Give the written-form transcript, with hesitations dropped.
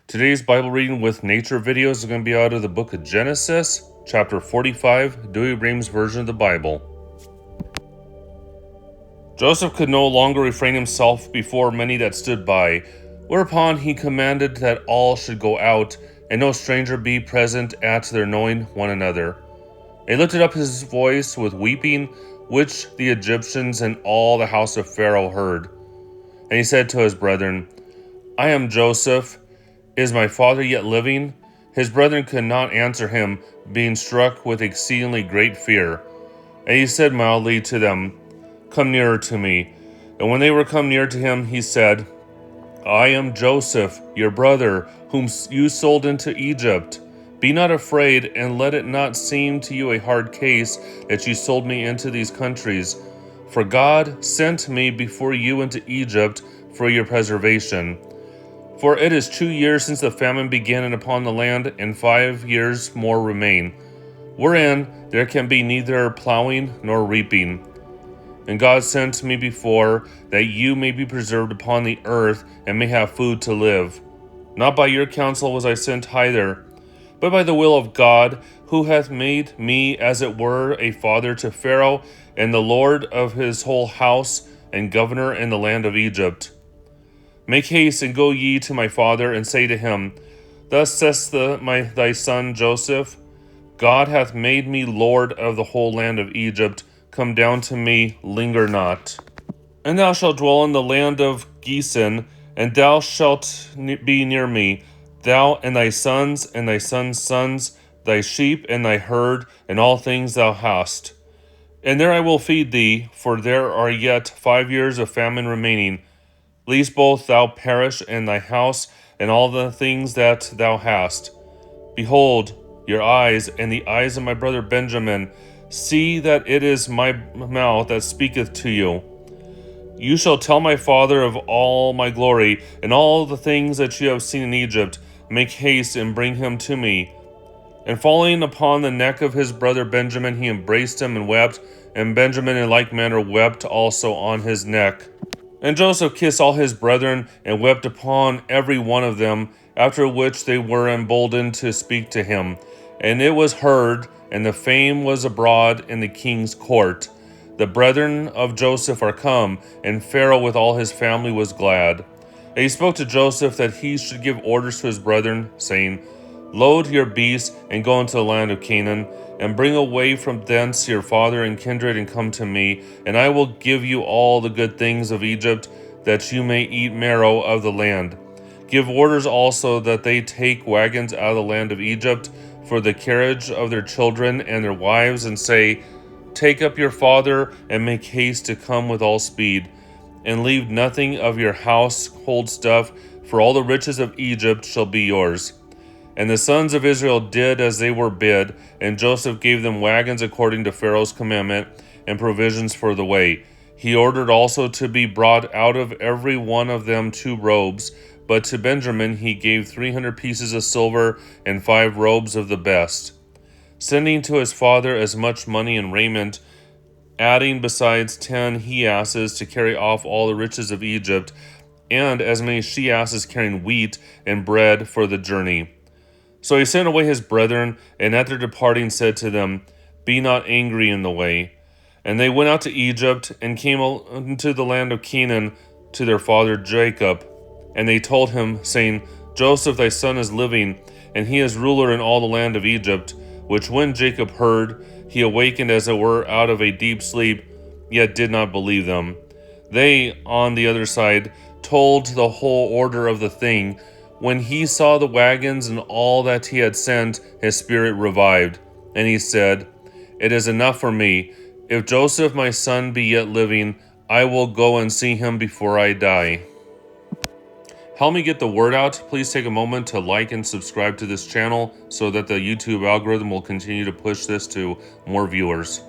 Today's Bible reading with nature videos is going to be out of the book of Genesis, chapter 45, Douay-Rheims version of the Bible. Joseph could no longer refrain himself before many that stood by, whereupon he commanded that all should go out, and no stranger be present at their knowing one another. And he lifted up his voice with weeping, which the Egyptians and all the house of Pharaoh heard. And he said to his brethren, I am Joseph. Is my father yet living? His brethren could not answer him, being struck with exceedingly great fear. And he said mildly to them, Come nearer to me. And when they were come near to him, he said, I am Joseph, your brother, whom you sold into Egypt. Be not afraid, and let it not seem to you a hard case that you sold me into these countries. For God sent me before you into Egypt for your preservation. For it is 2 years since the famine began upon the land, and 5 years more remain, wherein there can be neither plowing nor reaping. And God sent me before, that you may be preserved upon the earth, and may have food to live. Not by your counsel was I sent hither, but by the will of God, who hath made me as it were a father to Pharaoh, and the Lord of his whole house, and governor in the land of Egypt. Make haste, and go ye to my father, and say to him, Thus saith thy son Joseph, God hath made me Lord of the whole land of Egypt. Come down to me, linger not. And thou shalt dwell in the land of Goshen, and thou shalt be near me, thou and thy sons, and thy sons' sons, thy sheep, and thy herd, and all things thou hast. And there I will feed thee, for there are yet 5 years of famine remaining, lest both thou perish, and thy house, and all the things that thou hast. Behold, your eyes, and the eyes of my brother Benjamin, see that it is my mouth that speaketh to you. You shall tell my father of all my glory, and all the things that you have seen in Egypt. Make haste, and bring him to me. And falling upon the neck of his brother Benjamin, he embraced him and wept, and Benjamin in like manner wept also on his neck. And Joseph kissed all his brethren, and wept upon every one of them, after which they were emboldened to speak to him. And it was heard, and the fame was abroad in the king's court. The brethren of Joseph are come, and Pharaoh with all his family was glad. And he spoke to Joseph that he should give orders to his brethren, saying, Load your beasts, and go into the land of Canaan, and bring away from thence your father and kindred, and come to me, and I will give you all the good things of Egypt, that you may eat marrow of the land. Give orders also that they take wagons out of the land of Egypt for the carriage of their children and their wives, and say, Take up your father, and make haste to come with all speed, and leave nothing of your household stuff, for all the riches of Egypt shall be yours. And the sons of Israel did as they were bid, and Joseph gave them wagons according to Pharaoh's commandment, and provisions for the way. He ordered also to be brought out of every one of them 2 robes, but to Benjamin he gave 300 pieces of silver, and 5 robes of the best, sending to his father as much money and raiment, adding besides 10 he-asses to carry off all the riches of Egypt, and as many she-asses carrying wheat and bread for the journey. So he sent away his brethren, and at their departing said to them, Be not angry in the way. And they went out to Egypt, and came into the land of Canaan to their father Jacob. And they told him, saying, Joseph thy son is living, and he is ruler in all the land of Egypt. Which when Jacob heard, he awakened as it were out of a deep sleep, yet did not believe them. They, on the other side, told the whole order of the thing. When he saw the wagons and all that he had sent, his spirit revived. And he said, It is enough for me. If Joseph my son be yet living, I will go and see him before I die. Help me get the word out. Please take a moment to like and subscribe to this channel so that the YouTube algorithm will continue to push this to more viewers.